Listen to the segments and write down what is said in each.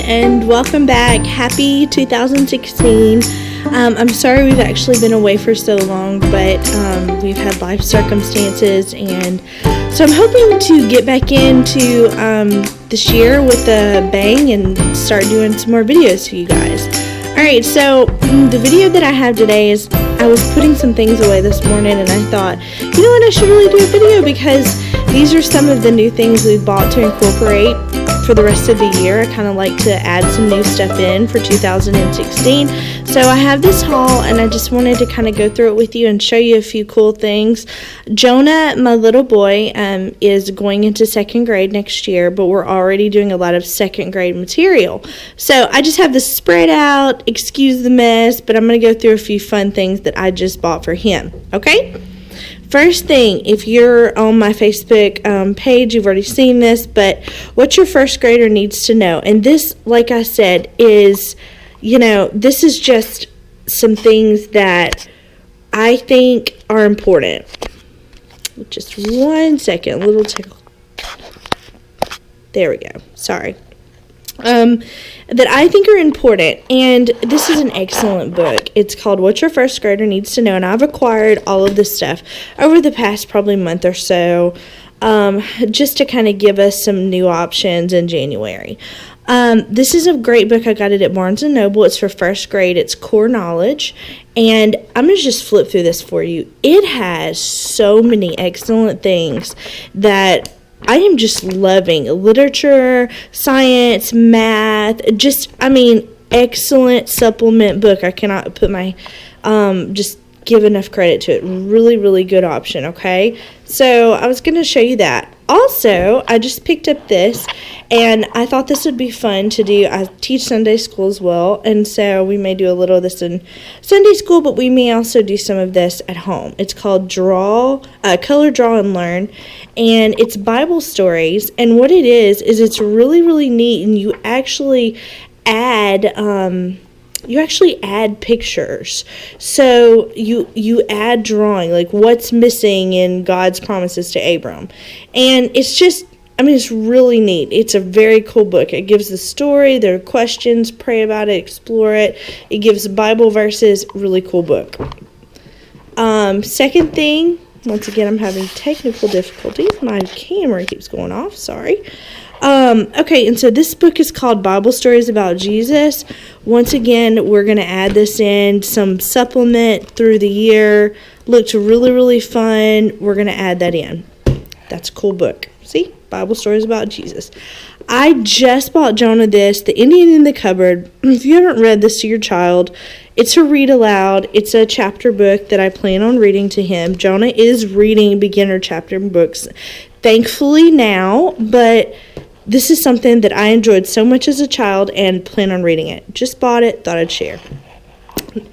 and welcome back. Happy 2016. I'm sorry we've actually been away for so long, but we've had life circumstances, and so I'm hoping to get back into this year with a bang and start doing some more videos for you guys. Alright, so the video that I have today is, I was putting some things away this morning and I thought, you know what, I should really do a video because these are some of the new things we've bought to incorporate for the rest of the year. I kind of like to add some new stuff in for 2016. So I have this haul and I just wanted to kind of go through it with you and show you a few cool things. Jonah, my little boy, is going into second grade next year, but we're already doing a lot of second grade material. So I just have this spread out, excuse the mess, but I'm going to go through a few fun things that I just bought for him, okay? First thing, if you're on my Facebook page, you've already seen this, but what your first grader needs to know, and this, like I said, is, you know, this is just some things that I think are important. Just 1 second, a little tickle. There we go. Sorry. That I think are important, and this is an excellent book. It's called What Your First Grader Needs to Know, and I've acquired all of this stuff over the past probably month or so, just to kind of give us some new options in January. This is a great book. I got it at Barnes & Noble. It's for first grade. It's core knowledge, and I'm going to just flip through this for you. It has so many excellent things that I am just loving. Literature, science, math, just, I mean, excellent supplement book. I cannot put my, just give enough credit to it. Really, really good option, okay? So I was going to show you that. Also, I just picked up this, and I thought this would be fun to do. I teach Sunday school as well, and so we may do a little of this in Sunday school, but we may also do some of this at home. It's called Color, Draw, and Learn, and it's Bible stories, and what it is it's really, really neat, and you actually add pictures. So you add drawing, like what's missing in God's promises to Abram. And it's just, I mean, it's really neat. It's a very cool book. It gives the story, there are questions, pray about it, explore it. It gives Bible verses, really cool book. Second thing, once again, I'm having technical difficulties. My camera keeps going off, sorry. Okay, and so this book is called Bible Stories About Jesus. Once again, we're going to add this in, some supplement through the year. Looked really, really fun. We're going to add that in. That's a cool book. See? Bible Stories About Jesus. I just bought Jonah this, The Indian in the Cupboard. If you haven't read this to your child, it's a read aloud. It's a chapter book that I plan on reading to him. Jonah is reading beginner chapter books, thankfully now, but this is something that I enjoyed so much as a child and plan on reading it. Just bought it, thought I'd share.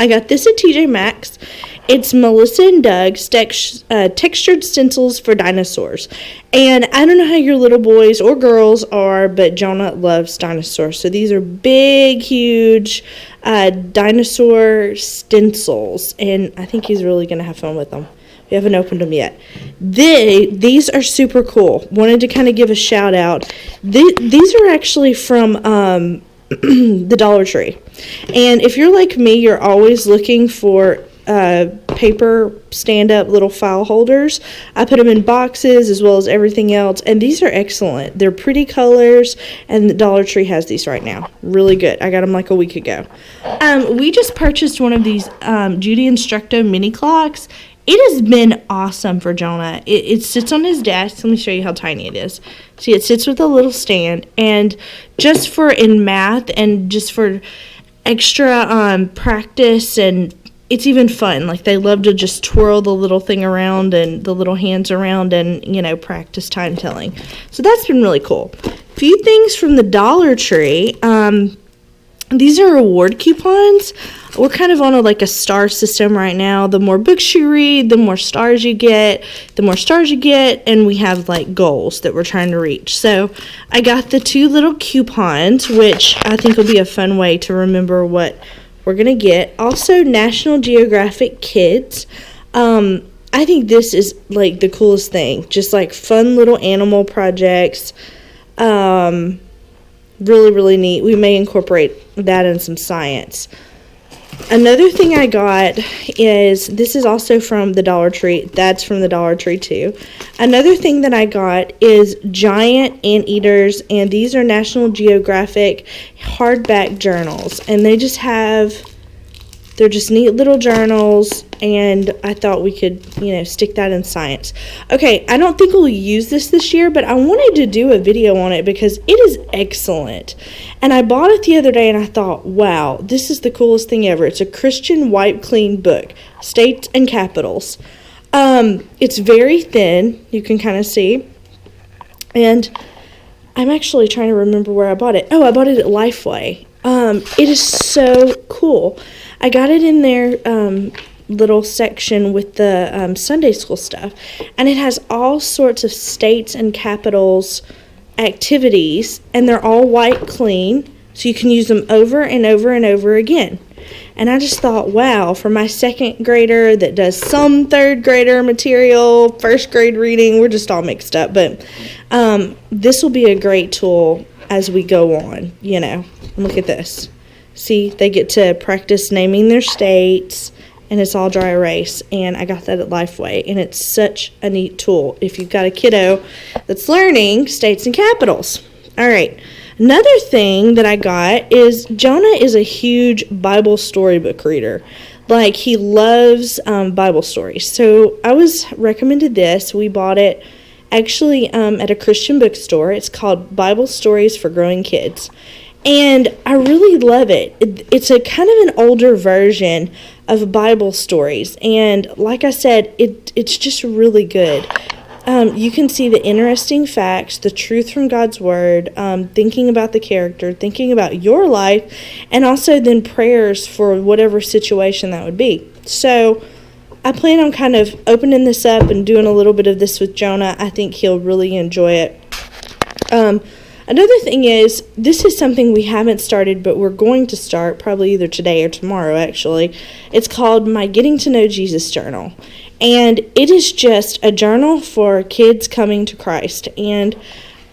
I got this at TJ Maxx. It's Melissa and Doug's textured stencils for dinosaurs. And I don't know how your little boys or girls are, but Jonah loves dinosaurs. So these are big, huge dinosaur stencils. And I think he's really going to have fun with them. We haven't opened them yet. These are super cool. Wanted to kind of give a shout out. These are actually from the Dollar Tree. And if you're like me, you're always looking for paper stand-up little file holders. I put them in boxes as well as everything else, and these are excellent. They're pretty colors, and the Dollar Tree has these right now. Really good. I got them like a week ago. We just purchased one of these Judy Instructo mini clocks. It has been awesome for Jonah. It sits on his desk. Let me show you how tiny it is. See, it sits with a little stand, and just for in math and just for extra practice, and it's even fun. Like, they love to just twirl the little thing around and the little hands around and, you know, practice time telling. So that's been really cool. A few things from the Dollar Tree. These are reward coupons. We're kind of on a star system right now. The more books you read, the more stars you get. The more stars you get, and we have goals that we're trying to reach. So I got the 2 little coupons, which I think will be a fun way to remember what we're going to get. Also, National Geographic Kids. I think this is the coolest thing. Just fun little animal projects. Really, really neat. We may incorporate that in some science. Another thing I got is, this is also from the Dollar Tree. That's from the Dollar Tree too. Another thing that I got is giant anteaters, and these are National Geographic hardback journals. And they just have, they're just neat little journals, and I thought we could, stick that in science. Okay, I don't think we'll use this year, but I wanted to do a video on it because it is excellent. And I bought it the other day, and I thought, wow, this is the coolest thing ever. It's a Christian wipe clean book, states and capitals. It's very thin, you can kind of see. And I'm actually trying to remember where I bought it. Oh, I bought it at Lifeway. It is so cool. I got it in their little section with the Sunday school stuff, and it has all sorts of states and capitals activities, and they're all white clean, so you can use them over and over and over again. And I just thought, wow, for my second grader that does some third grader material, first grade reading, we're just all mixed up, but this will be a great tool as we go on. Look at this. See, they get to practice naming their states, and it's all dry erase, and I got that at Lifeway, and it's such a neat tool if you've got a kiddo that's learning states and capitals. All right, another thing that I got is Jonah is a huge Bible storybook reader. Like, he loves Bible stories. So I was recommended this. We bought it actually at a Christian bookstore. It's called Bible Stories for Growing Kids. And I really love it. It's a kind of an older version of Bible stories. And like I said, it's just really good. You can see the interesting facts, the truth from God's Word, thinking about the character, thinking about your life, and also then prayers for whatever situation that would be. So I plan on kind of opening this up and doing a little bit of this with Jonah. I think he'll really enjoy it. Another thing is, this is something we haven't started, but we're going to start probably either today or tomorrow, actually. It's called My Getting to Know Jesus Journal. And it is just a journal for kids coming to Christ. And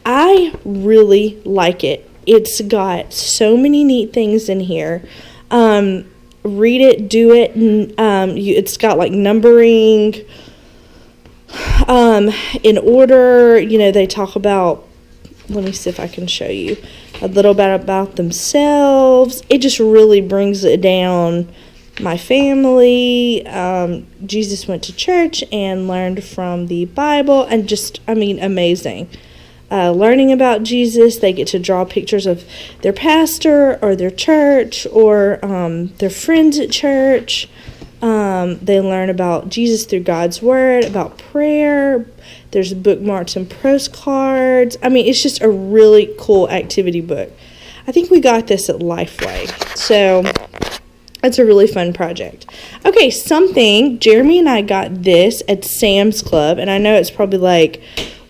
I really like it. It's got so many neat things in here. Read it, do it. It's got like numbering in order. They talk about, let me see if I can show you a little bit about themselves. It just really brings it down. My family, Jesus went to church and learned from the Bible, and just, amazing. Learning about Jesus, they get to draw pictures of their pastor or their church or their friends at church. They learn about Jesus through God's Word, about prayer. There's bookmarks and postcards. It's just a really cool activity book. I think we got this at Lifeway. So it's a really fun project. Okay, Jeremy and I got this at Sam's Club, and I know it's probably like,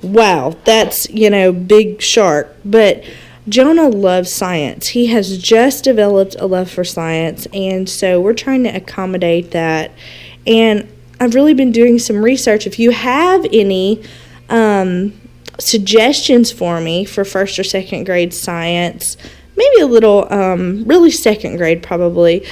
wow, that's, big shark, but Jonah loves science. He has just developed a love for science, and so we're trying to accommodate that. And I've really been doing some research. If you have any suggestions for me for first or second grade science, maybe a little, really second grade probably,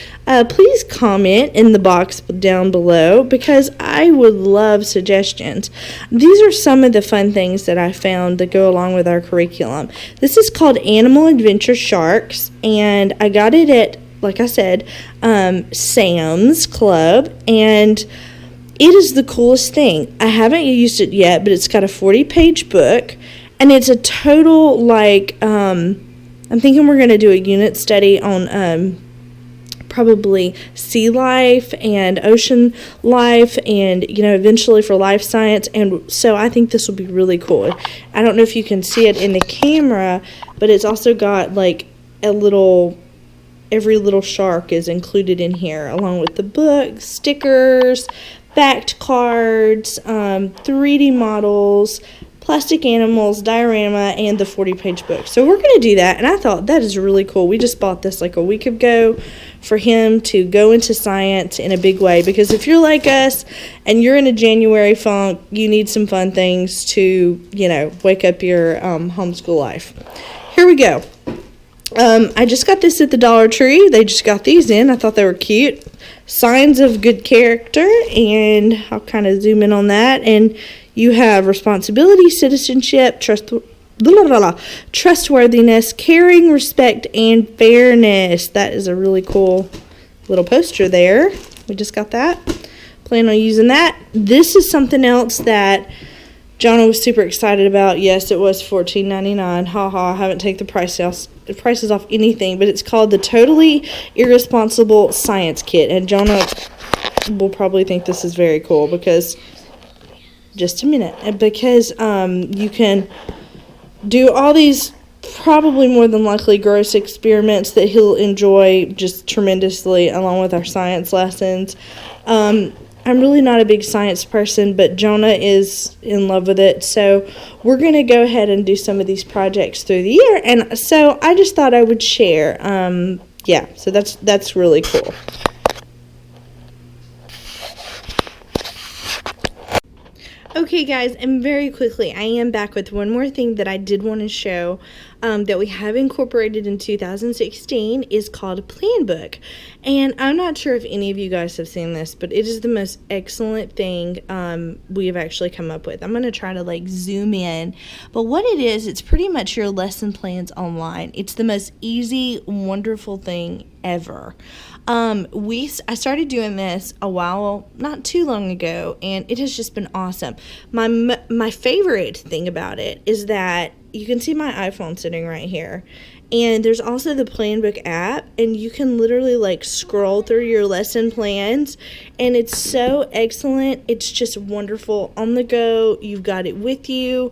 please comment in the box down below, because I would love suggestions. These are some of the fun things that I found that go along with our curriculum. This is called Animal Adventure Sharks, and I got it at, like I said, Sam's Club, and it is the coolest thing. I haven't used it yet, but it's got a 40-page book, and it's a total, I'm thinking we're going to do a unit study on probably sea life and ocean life and, eventually for life science. And so I think this will be really cool. I don't know if you can see it in the camera, but it's also got every little shark is included in here, along with the book, stickers, backed cards, 3D models, plastic animals, diorama, and the 40-page book. So we're going to do that, and I thought that is really cool. We just bought this like a week ago for him to go into science in a big way, because if you're like us and you're in a January funk, you need some fun things to, wake up your homeschool life. Here we go. I just got this at the Dollar Tree. They just got these in. I thought they were cute. Signs of good character, and I'll kind of zoom in on that. And you have responsibility, citizenship, trustworthiness, caring, respect, and fairness. That is a really cool little poster there. We just got that. Plan on using that. This is something else that Jonah was super excited about. Yes, it was $14.99. Haha, I haven't taken the prices off anything, but it's called the Totally Irresponsible Science Kit. And Jonah will probably think this is very cool because, just a minute, because you can do all these probably more than likely gross experiments that he'll enjoy just tremendously along with our science lessons. I'm really not a big science person, but Jonah is in love with it. So we're going to go ahead and do some of these projects through the year. And so I just thought I would share. Yeah, so that's really cool. Okay, guys, and very quickly, I am back with one more thing that I did want to show that we have incorporated in 2016 is called a plan book. And I'm not sure if any of you guys have seen this, but it is the most excellent thing we have actually come up with. I'm going to try to like zoom in. But what it is, it's pretty much your lesson plans online. It's the most easy, wonderful thing ever. I started doing this not too long ago, and it has just been awesome. My favorite thing about it is that you can see my iPhone sitting right here, and there's also the Planbook app, and you can literally like scroll through your lesson plans, and it's so excellent. It's just wonderful on the go. You've got it with you.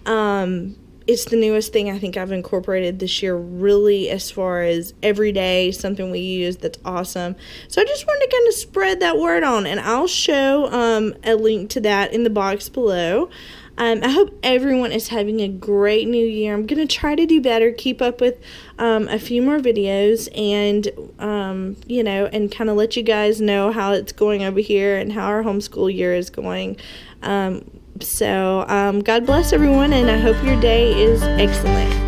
It's the newest thing I think I've incorporated this year, really, as far as every day, something we use that's awesome. So I just wanted to kind of spread that word on, and I'll show a link to that in the box below. I hope everyone is having a great new year. I'm going to try to do better, keep up with a few more videos, and, and kind of let you guys know how it's going over here and how our homeschool year is going. So God bless everyone, and I hope your day is excellent.